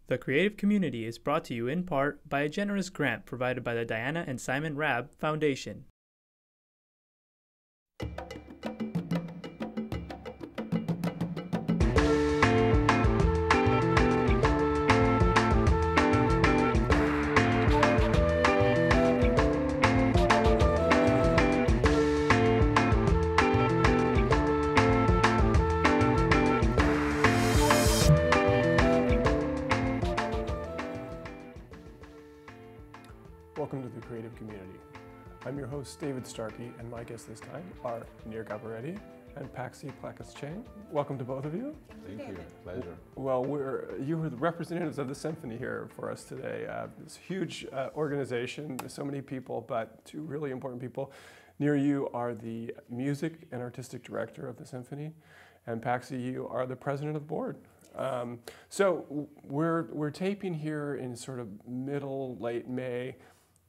The creative community is brought to you in part by a generous grant provided by the Diana and Simon Rabb Foundation. Welcome to the creative community. I'm your host, David Starkey, and my guests this time are Kabaretti and Paksy, Plackis-Cheng. Welcome to both of you. Thank you. Pleasure. Well, you were the representatives of the Symphony here for us today. This huge organization, so many people, but two really important people. Near you are the music and artistic director of the Symphony, and Paksy, you are the president of the board. So we're taping here in sort of late May.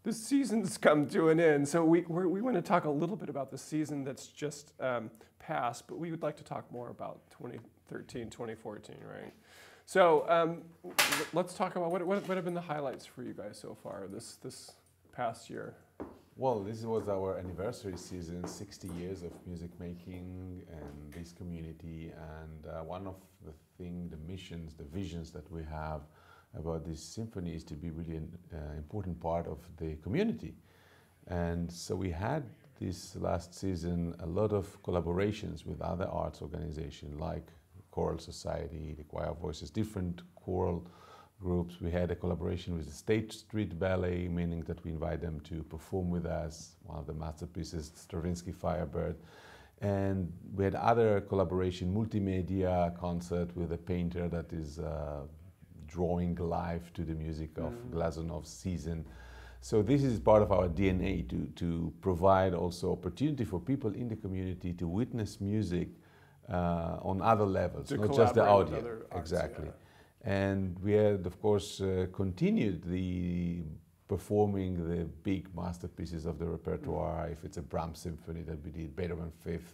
The season's come to an end, so we want to talk a little bit about the season that's just passed, but we would like to talk more about 2013, 2014, right? So let's talk about what have been the highlights for you guys so far this past year. Well, this was our anniversary season, 60 years of music making and this community, and one of the missions, the visions that we have about this symphony is to be really an important part of the community. And so we had this last season a lot of collaborations with other arts organizations like Choral Society, the Choir Voices, different choral groups. We had a collaboration with the State Street Ballet, meaning that we invite them to perform with us, one of the masterpieces, Stravinsky Firebird. And we had other collaboration, multimedia concert with a painter that is drawing life to the music of Glazonov's Season. So this is part of our DNA to provide also opportunity for people in the community to witness music on other levels, not just the audio. Exactly. Yeah. And we had, of course, continued the performing the big masterpieces of the repertoire. If it's a Brahms symphony that we did, Beethoven Fifth,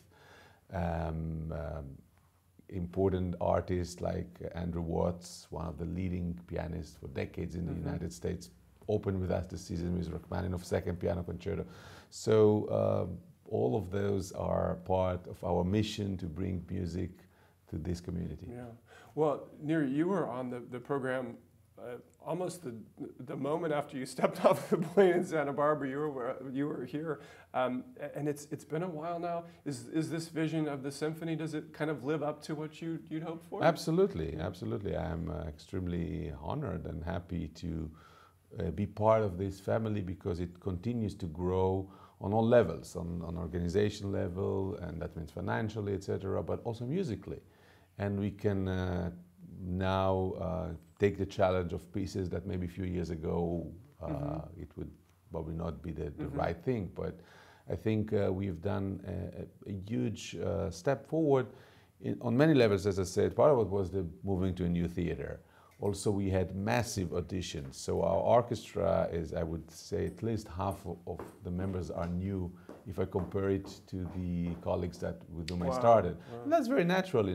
important artists like Andrew Watts, one of the leading pianists for decades in the United States, opened with us this season with Rachmaninoff's Second Piano Concerto. So all of those are part of our mission to bring music to this community. Yeah. Well, Nir, you were on the program almost the moment after you stepped off the plane in Santa Barbara. You were here, and it's been a while now. Is this vision of the symphony, does it kind of live up to what you'd hoped for? Absolutely, absolutely. I'm extremely honored and happy to be part of this family because it continues to grow on all levels, on organization level, and that means financially, etc., but also musically. And we can now take the challenge of pieces that maybe a few years ago it would probably not be the right thing. But I think we've done a huge step forward on many levels, as I said. Part of it was the moving to a new theater. Also, we had massive auditions. So our orchestra is, I would say, at least half of the members are new if I compare it to the colleagues with whom I started. Wow. And that's very natural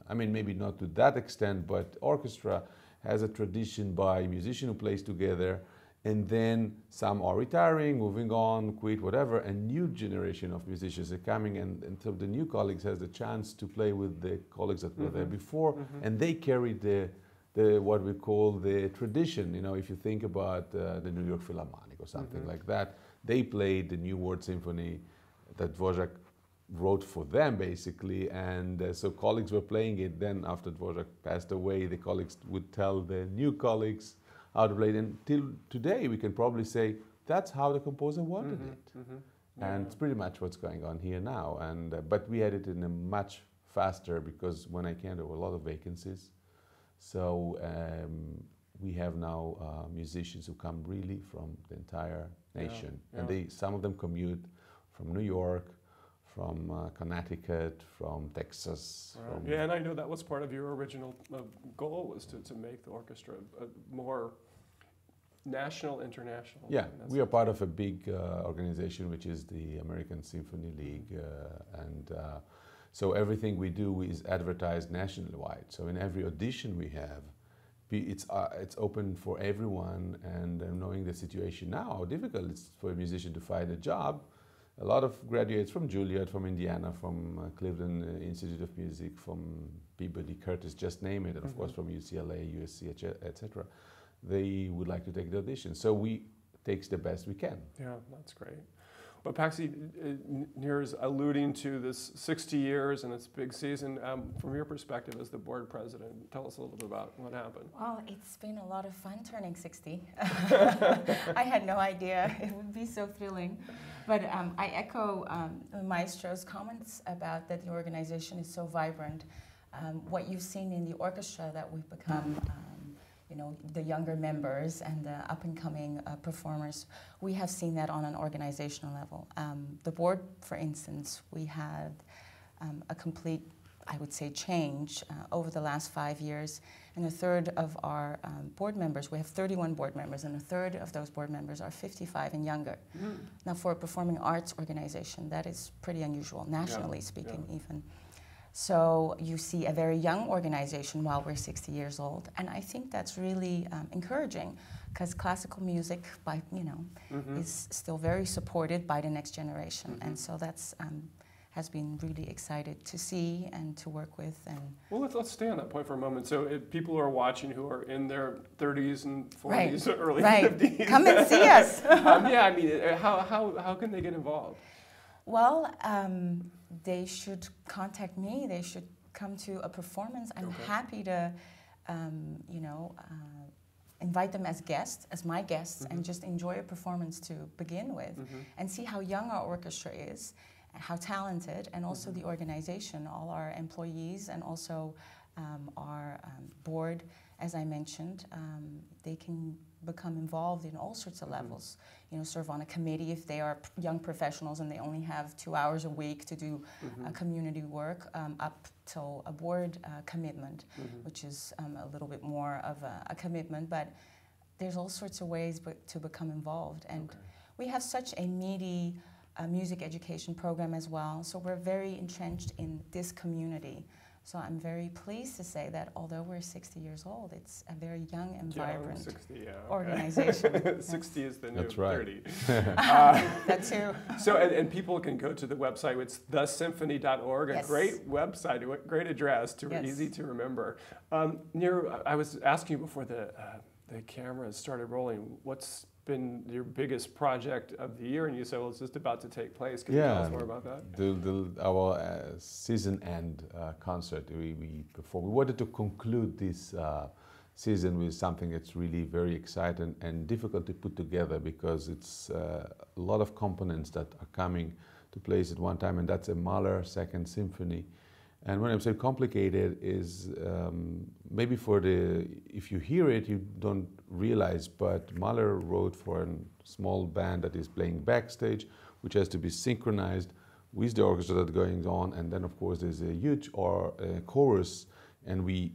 I mean, maybe not to that extent, but orchestra has a tradition by musician who plays together, and then some are retiring, moving on, quit, whatever, and new generation of musicians are coming, and so the new colleagues has the chance to play with the colleagues that were there before, and they carry the what we call the tradition. You know, if you think about the New York Philharmonic or something like that, they played the New World Symphony that Dvorak wrote for them, basically, and so colleagues were playing it. Then after Dvorak passed away, the colleagues would tell the new colleagues how to play it. Until today, we can probably say that's how the composer wanted it. And it's pretty much what's going on here now. And but we had it in a much faster, because when I came, there were a lot of vacancies. So we have now musicians who come really from the entire nation. And some of them commute from New York, from Connecticut, from Texas. Right. Yeah, and I know that was part of your original goal, was to make the orchestra more national, international. Yeah, we are part of a big organization, which is the American Symphony League, and so everything we do is advertised nationwide. So in every audition we have, it's open for everyone, and knowing the situation now, how difficult it's for a musician to find a job. A lot of graduates from Juilliard, from Indiana, from Cleveland Institute of Music, from Peabody, Curtis, just name it, and of course from UCLA, USC, etc. They would like to take the audition. So we take the best we can. Yeah, that's great. Well, Paksy, Nir is alluding to this 60 years and it's big season. From your perspective as the board president, tell us a little bit about what happened. Well, it's been a lot of fun turning 60. I had no idea it would be so thrilling. But I echo Maestro's comments about that the organization is so vibrant. What you've seen in the orchestra that we've become, you know, the younger members and the up-and-coming performers, we have seen that on an organizational level. The board, for instance, we had a complete, I would say, change over the last 5 years. And a third of our board members, we have 31 board members, and a third of those board members are 55 and younger. Mm. Now, for a performing arts organization, that is pretty unusual, nationally speaking even. So you see a very young organization while we're 60 years old, and I think that's really encouraging, because classical music, is still very supported by the next generation, and so that's has been really excited to see and to work with. And well, let's stay on that point for a moment. So if people who are watching who are in their 30s and 40s, or early 50s, come and see us. Yeah, I mean, how can they get involved? Well, they should contact me. They should come to a performance. I'm happy to, invite them as guests, as my guests, and just enjoy a performance to begin with, and see how young our orchestra is, how talented, and also the organization, all our employees, and also our board, as I mentioned. They can become involved in all sorts of levels, serve on a committee if they are young professionals and they only have 2 hours a week to do community work, up till a board commitment, which is a little bit more of a commitment, but there's all sorts of ways to become involved. And we have such a meaty music education program as well, so we're very entrenched in this community. So I'm very pleased to say that although we're 60 years old, it's a very young and vibrant 60, organization. 60 is the new That's right. 30. That too. So, and people can go to the website, it's thesymphony.org, a great website, a great address, easy to remember. Nir, I was asking you before the cameras started rolling, what's been your biggest project of the year? And you said, well, it's just about to take place. Can you tell us more about that? Our season end concert we performed. We wanted to conclude this season with something that's really very exciting and difficult to put together, because it's a lot of components that are coming to place at one time, and that's a Mahler Second Symphony. And when I'm saying complicated is maybe if you hear it, you don't realize, but Mahler wrote for a small band that is playing backstage, which has to be synchronized with the orchestra that's going on. And then, of course, there's a huge chorus, and we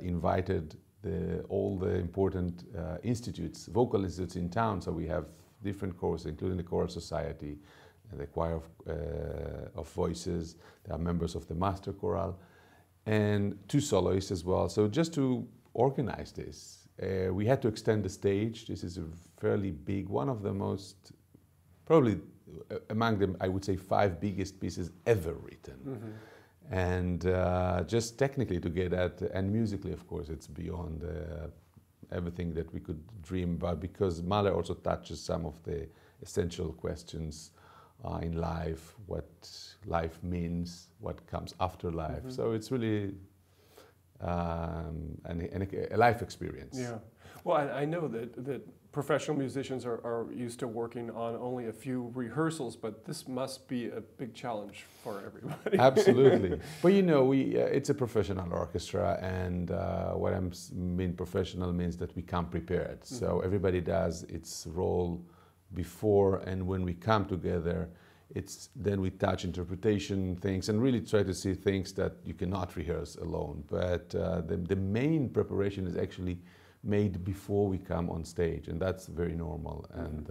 invited all the important vocal institutes in town. So we have different choruses, including the Choral Society, the Choir of Voices. There are members of the Master Chorale, and 2 soloists as well. So just to organize this, we had to extend the stage. This is a fairly big, one of the most, probably among them, I would say 5 biggest pieces ever written. And just technically to get at, and musically, of course, it's beyond everything that we could dream about, because Mahler also touches some of the essential questions in life, what life means, what comes after life. So it's really a life experience. Yeah. Well, I know that professional musicians are used to working on only a few rehearsals, but this must be a big challenge for everybody. Absolutely. But it's a professional orchestra, and what I mean professional means that we come prepared. So everybody does its role before, and when we come together, then we touch interpretation things and really try to see things that you cannot rehearse alone. But the main preparation is actually made before we come on stage, and that's very normal. And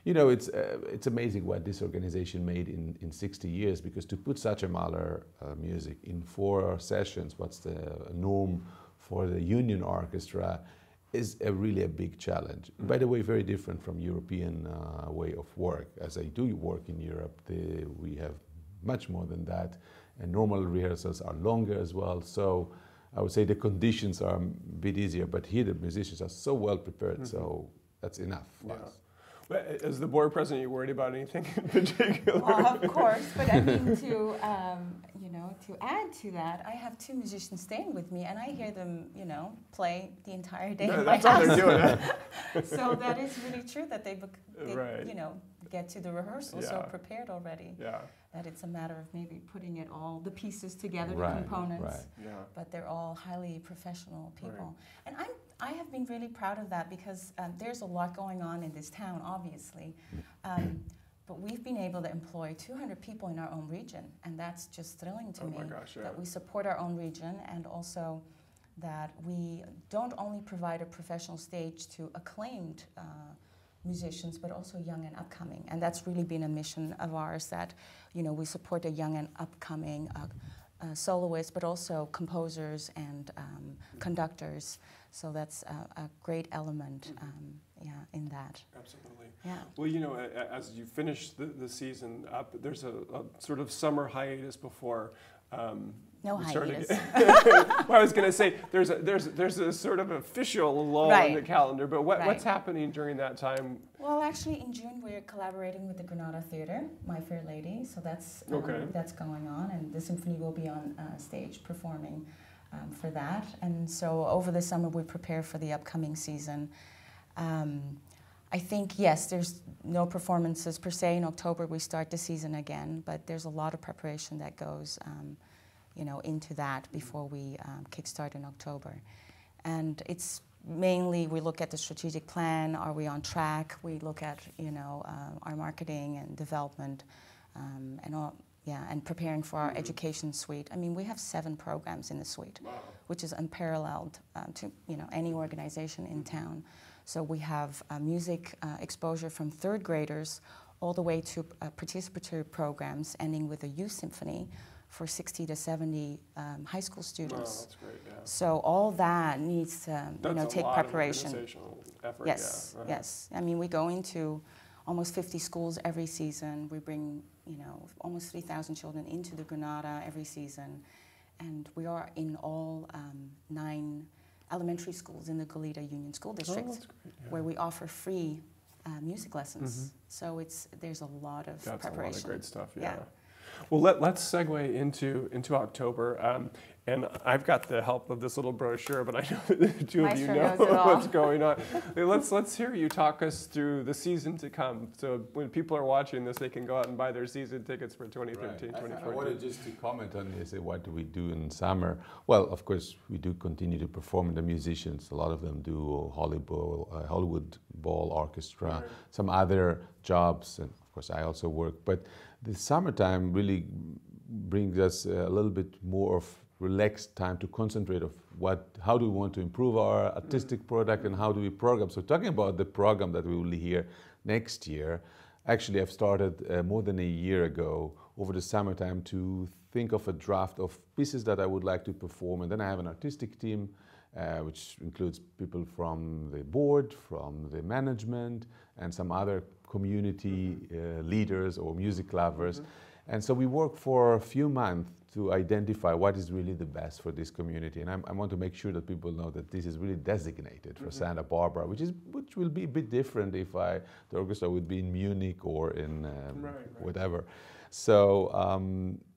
it's amazing what this organization made in 60 years, because to put such a Mahler music in 4 sessions, what's the norm for the union orchestra is really a big challenge. By the way, very different from European way of work. As I do work in Europe, we have much more than that, and normal rehearsals are longer as well. So I would say the conditions are a bit easier, but here the musicians are so well prepared, so that's enough for us. Well, as the board president, you worried about anything in particular? Well, of course, but I mean to add to that, I have 2 musicians staying with me, and I hear them, play the entire day in my that's all house. they're doing. So that is really true that they Right. get to the rehearsal so prepared already. Yeah. That it's a matter of maybe putting it all, the pieces together, Right, the components. right. Yeah. But they're all highly professional people. And I have been really proud of that because there's a lot going on in this town, obviously. But we've been able to employ 200 people in our own region, and that's just thrilling to me. My gosh, yeah. That we support our own region, and also that we don't only provide a professional stage to acclaimed musicians, but also young and upcoming. And that's really been a mission of ours, that we support the young and upcoming soloists, but also composers and conductors. So that's a great element, in that. Absolutely. Yeah. Well, as you finish the season up, there's a sort of summer hiatus before. No hiatus. Well, I was going to say there's a sort of official lull in the calendar, but what's happening during that time? Well, actually, in June we're collaborating with the Granada Theatre, My Fair Lady. So that's going on, and the Symphony will be on stage performing for that. And so over the summer we prepare for the upcoming season. I think, yes, there's no performances per se. In October we start the season again, but there's a lot of preparation that goes into that before we kickstart in October. And it's mainly, we look at the strategic plan, are we on track? We look at, our marketing and development and preparing for our education suite. I mean, we have 7 programs in the suite, which is unparalleled to, any organization in town. So we have music exposure from 3rd graders all the way to participatory programs, ending with a youth symphony for 60 to 70 high school students. Oh, that's great, yeah. So all that needs to, take preparation. That's a lot of organizational effort, yes, yeah. Right. Yes. I mean, we go into almost 50 schools every season. We bring, almost 3,000 children into the Granada every season. And we are in all 9 elementary schools in the Goleta Union School District, that's great, yeah. where we offer free music lessons. So there's a lot of That's preparation. a lot of great stuff, Yeah. Well, let's segue into October, and I've got the help of this little brochure, but I know that the 2 of you know what's going on. Let's hear you talk us through the season to come. So when people are watching this, they can go out and buy their season tickets for 2013, 2014. I wanted just to comment on this. What do we do in summer? Well, of course, we do continue to perform. The musicians, a lot of them do Hollywood Bowl Orchestra, some other jobs, and of course I also work. But the summertime really brings us a little bit more of relaxed time to concentrate of how do we want to improve our artistic product and how do we program. So talking about the program that we will hear next year, actually I've started more than a year ago over the summertime to think of a draft of pieces that I would like to perform, and then I have an artistic team which includes people from the board, from the management, and some other community leaders or music lovers. And so we work for a few months to identify what is really the best for this community. And I want to make sure that people know that this is really designated for Santa Barbara, which will be a bit different if the orchestra would be in Munich or in whatever. So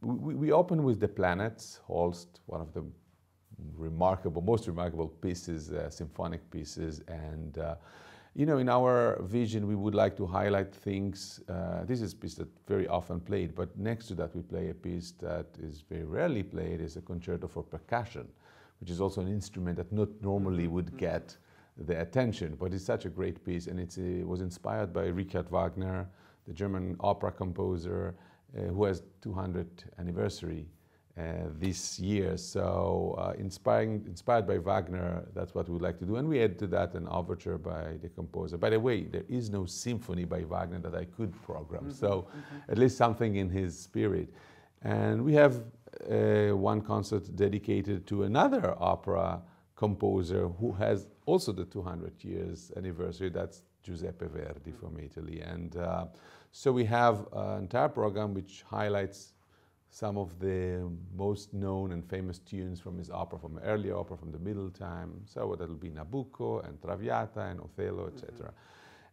we open with The Planets, Holst, one of the most remarkable pieces, symphonic pieces, and in our vision, we would like to highlight things. This is a piece that's very often played, but next to that, we play a piece that is very rarely played, is a concerto for percussion, which is also an instrument that not normally would get the attention, but it's such a great piece, and it was inspired by Richard Wagner, the German opera composer, who has 200th anniversary this year. So inspired by Wagner, that's what we would like to do. And we add to that an overture by the composer. By the way, there is no symphony by Wagner that I could program. So at least something in his spirit. And we have one concert dedicated to another opera composer who has also the 200 years anniversary. That's Giuseppe Verdi from Italy. And so we have an entire program which highlights some of the most known and famous tunes from his opera, from early opera, from the Middle Time. So that'll be Nabucco and Traviata and Othello, etc.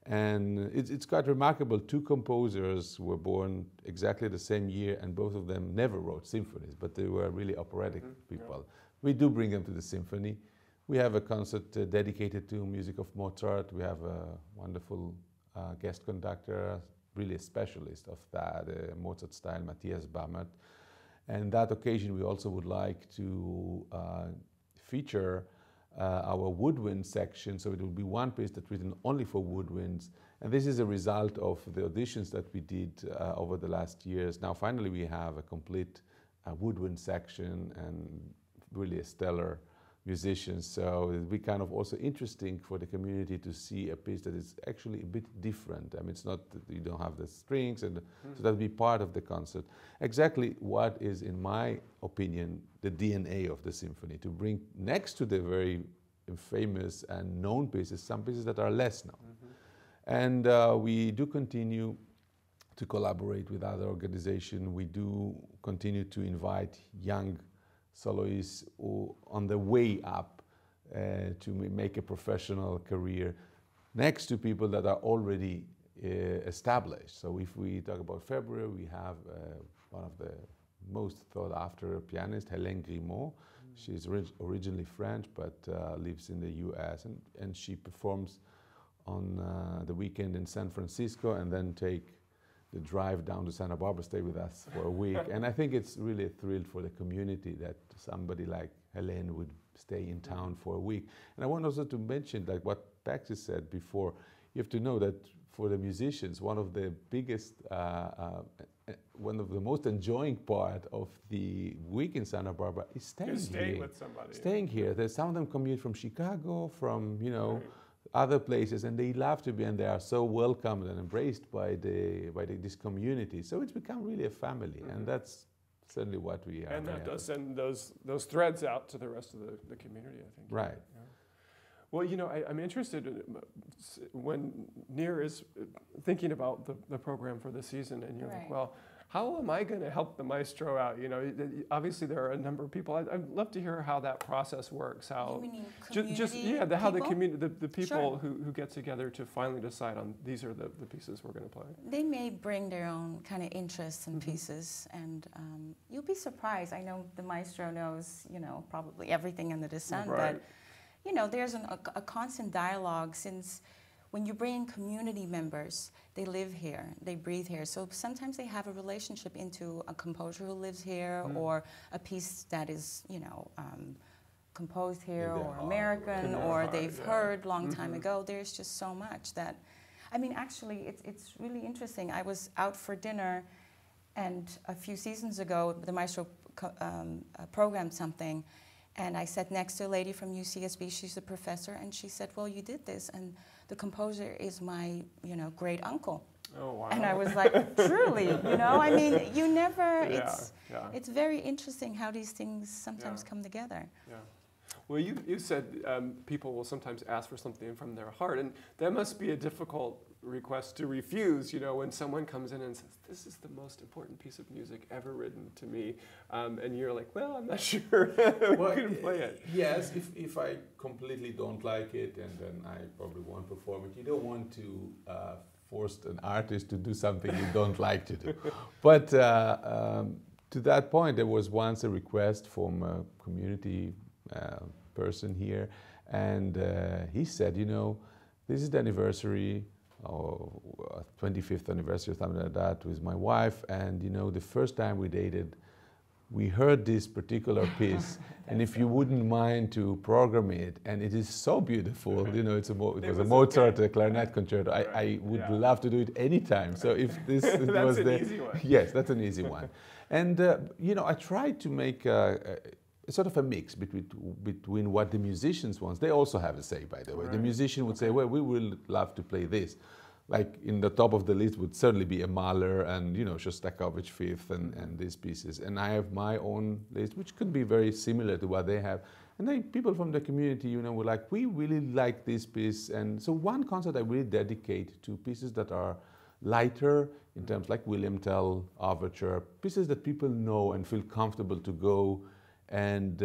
And it's quite remarkable. Two composers were born exactly the same year, and both of them never wrote symphonies, but they were really operatic people. Yeah. We do bring them to the symphony. We have a concert dedicated to music of Mozart. We have a wonderful guest conductor, really a specialist of that, Mozart style, Matthias Bammert. And that occasion we also would like to feature our woodwind section, so it will be one piece that's written only for woodwinds. And this is a result of the auditions that we did over the last years. Now finally we have a complete woodwind section and really a stellar musicians, so it'll be kind of also interesting for the community to see a piece that is actually a bit different. I mean, it's not that you don't have the strings, and so that'll be part of the concert. Exactly what is, in my opinion, the DNA of the symphony, to bring next to the very famous and known pieces, some pieces that are less known. And we do continue to collaborate with other organizations. We do continue to invite young soloists who on the way up to make a professional career next to people that are already established. So if we talk about February, we have one of the most sought after pianists, Hélène Grimaud. She's originally French, but lives in the US, and she performs on the weekend in San Francisco and then take the drive down to Santa Barbara, stay with us for a week. And I think it's really a thrill for the community that somebody like Hélène would stay in town for a week. And I want also to mention, like what Paksy said before, you have to know that for the musicians, one of the biggest, one of the most enjoying part of the week in Santa Barbara is staying here. With somebody. Staying here. There's some of them commute from Chicago, from, you know, other places, and they love to be, and they are so welcomed and embraced by this community. So it's become really a family, and that's certainly what we are. And that does send those threads out to the rest of the community, I think. Right. Yeah. Well, you know, I'm interested in, when Nir is thinking about the program for the season, and you're like, well, how am I going to help the maestro out? You know, obviously there are a number of people. I'd love to hear how that process works. How you mean how the community, the people Sure. who get together to finally decide on these are the pieces we're going to play. They may bring their own kind of interests and pieces, and you'll be surprised. I know the maestro knows, you know, probably everything under the sun, but you know, there's a constant dialogue, since when you bring in community members, they live here, they breathe here. So sometimes they have a relationship into a composer who lives here, or a piece that is, you know, composed here, or American, or they've heard long time ago. There's just so much that, I mean, actually, it's really interesting. I was out for dinner, and a few seasons ago, the maestro programmed something, and I sat next to a lady from UCSB. She's a professor, and she said, "Well, you did this, and the composer is my, you know, great uncle." Oh, wow. And I was like, truly, you know, I mean, you never. Yeah, it's very interesting how these things sometimes come together. Yeah. Well, you said people will sometimes ask for something from their heart, and that must be a difficult request to refuse, you know, when someone comes in and says, "This is the most important piece of music ever written to me," and you're like, "Well, I'm not sure we can play it." Yes, if I completely don't like it, and then I probably won't perform it. You don't want to force an artist to do something you don't like to do. But to that point, there was once a request from a community person here, and he said, "You know, this is the anniversary, or 25th anniversary or something like that, with my wife, and you know, the first time we dated, we heard this particular piece, and if you wouldn't mind to program it, and it is so beautiful, you know, it was a Mozart clarinet concerto. I would love to do it anytime. So if this was the easy one. Yes, that's an easy one. And you know, I tried to make a sort of a mix between what the musicians want. They also have a say, by the way. The musician would say, "Well, we will love to play this," like in the top of the list would certainly be a Mahler and, you know, Shostakovich fifth and these pieces. And I have my own list, which could be very similar to what they have. And then people from the community, you know, were like, we really like this piece. And so one concert I really dedicate to pieces that are lighter in terms like William Tell, Overture, pieces that people know and feel comfortable to go and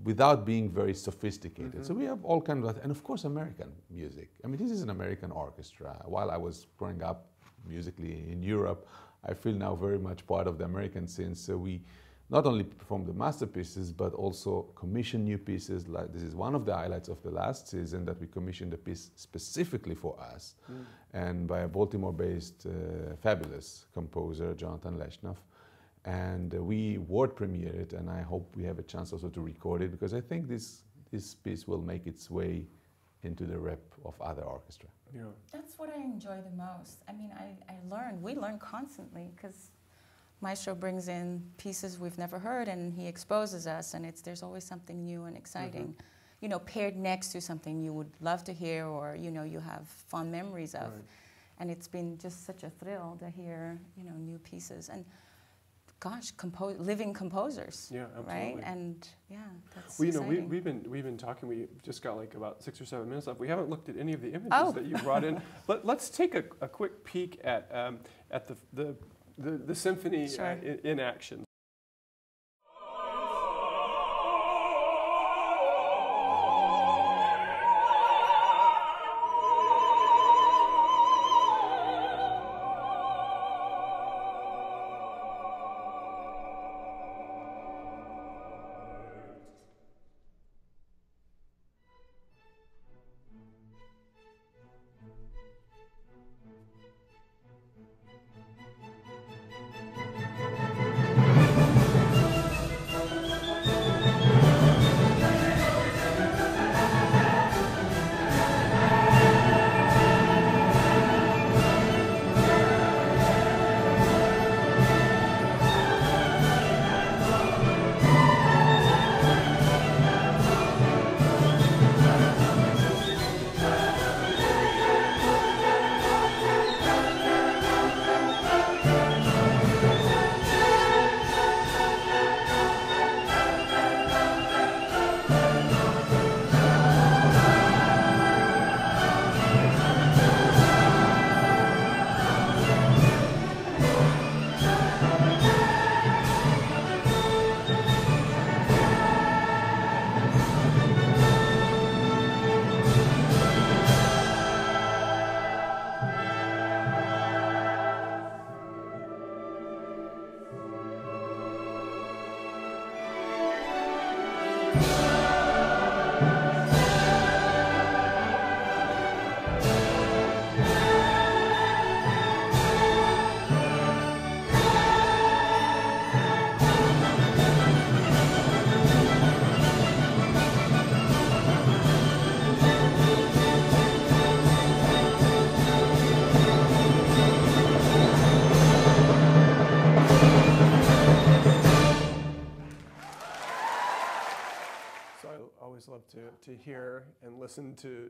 without being very sophisticated. So we have all kinds of that. And of course, American music. I mean, this is an American orchestra. While I was growing up musically in Europe, I feel now very much part of the American scene. So we not only perform the masterpieces, but also commission new pieces. Like this is one of the highlights of the last season, that we commissioned a piece specifically for us and by a Baltimore-based fabulous composer, Jonathan Leshnoff. And we world premiered it, and I hope we have a chance also to record it, because I think this piece will make its way into the rep of other orchestra. Yeah. That's what I enjoy the most. I mean, we learn constantly, because Maestro brings in pieces we've never heard, and he exposes us, and there's always something new and exciting, you know, paired next to something you would love to hear, or, you know, you have fond memories of. Right. And it's been just such a thrill to hear, you know, new pieces. And gosh, living composers. Yeah, absolutely. Right? And yeah, that's well, you know, exciting. we've been talking. We just got like about 6 or 7 minutes left. We haven't looked at any of the images Oh. that you brought in. Let's take a quick peek at the symphony Sure. in action. Love to hear and listen to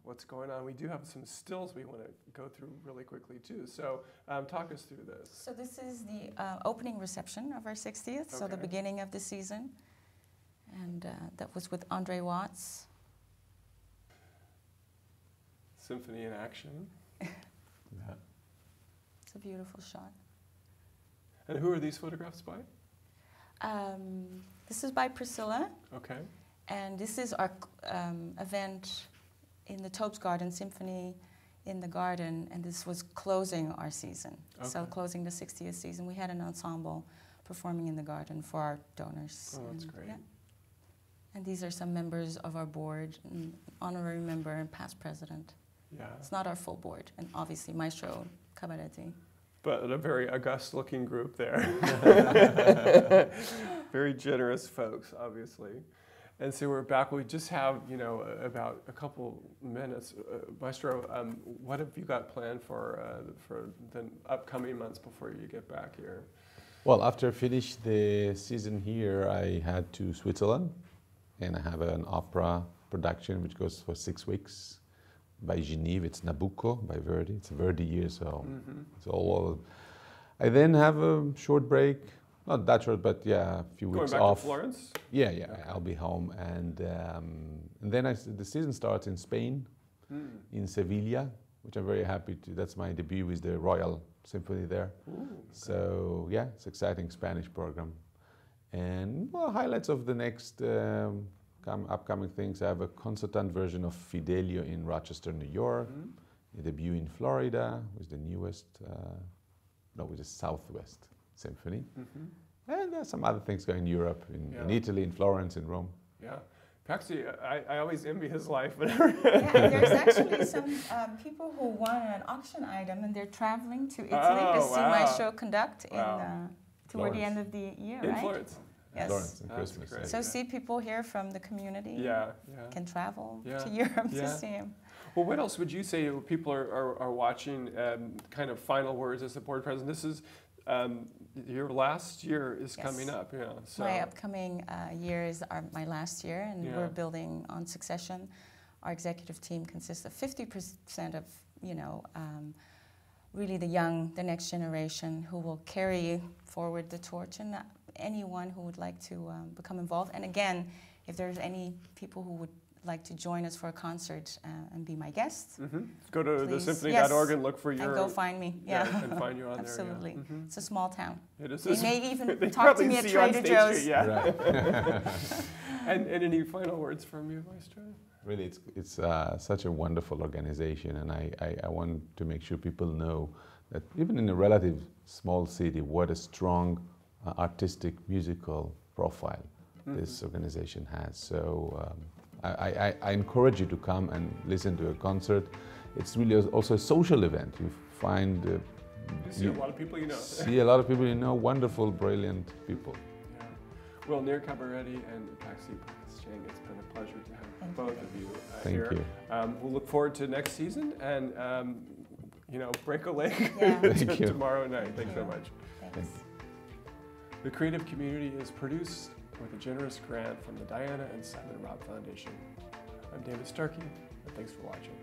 what's going on. We do have some stills we want to go through really quickly too. So talk us through this. So this is the opening reception of our 60th, so the beginning of the season. And that was with Andre Watts. Symphony in action. Yeah. It's a beautiful shot. And who are these photographs by? This is by Priscilla. Okay. And this is our event in the Taubes Garden, Symphony in the Garden, and this was closing our season. Okay. So closing the 60th season, we had an ensemble performing in the garden for our donors. Oh, that's and, great. Yeah. And these are some members of our board, an honorary member and past president. Yeah. It's not our full board, and obviously Maestro, Kabaretti. But a very august-looking group there. Very generous folks, obviously. And so we're back. We just have, you know, about a couple minutes. Maestro, what have you got planned for the upcoming months before you get back here? Well, after I finished the season here, I head to Switzerland, and I have an opera production which goes for 6 weeks by Genève. It's Nabucco by Verdi. It's a Verdi year, so it's all. I then have a short break, not that short, but yeah, a few weeks Going back off. to Florence? Yeah, I'll be home, and then the season starts in Spain, in Sevilla, which I'm very happy to. That's my debut with the Royal Symphony there. Ooh, okay. So yeah, it's exciting Spanish program, and well, highlights of the next upcoming things. I have a concertant version of Fidelio in Rochester, New York. A debut in Florida with the with the Southwest Symphony. And there's some other things going in Europe, in Italy, in Florence, in Rome. Yeah. Paksy, I always envy his life. Yeah, there's actually some people who won an auction item and they're traveling to Italy to see Maestro conduct toward the end of the year, in right? Florence. Yes. Florence in Christmas. Great. So see people here from the community can travel to Europe to see him. Well, what else would you say people are watching? Kind of final words as the board president. This is your last year is coming up. Yeah. So. My upcoming year is my last year, and we're building on succession. Our executive team consists of 50% of really the next generation who will carry forward the torch, and anyone who would like to become involved. And again, if there's any people who would like to join us for a concert and be my guests, go to thesymphony.org and look for your... And go find me, and find you on Absolutely. there. It's a small town. It is. They may even talk to me at Trader Joe's. Right. And any final words from you, Maestro? Really, it's such a wonderful organization, and I want to make sure people know that even in a relative small city, what a strong artistic musical profile this organization has. So I encourage you to come and listen to a concert. It's really also a social event. You find you see a lot of people you know. See a lot of people you know, wonderful, brilliant people. Yeah. Well, Nir Kabaretti and Paksy, it's been a pleasure to have both of you here. Thank you. We'll look forward to next season and break a leg tomorrow night. Thanks so much. Thanks. The Creative Community is produced with a generous grant from the Diana and Simon Raab Foundation. I'm David Starkey, and thanks for watching.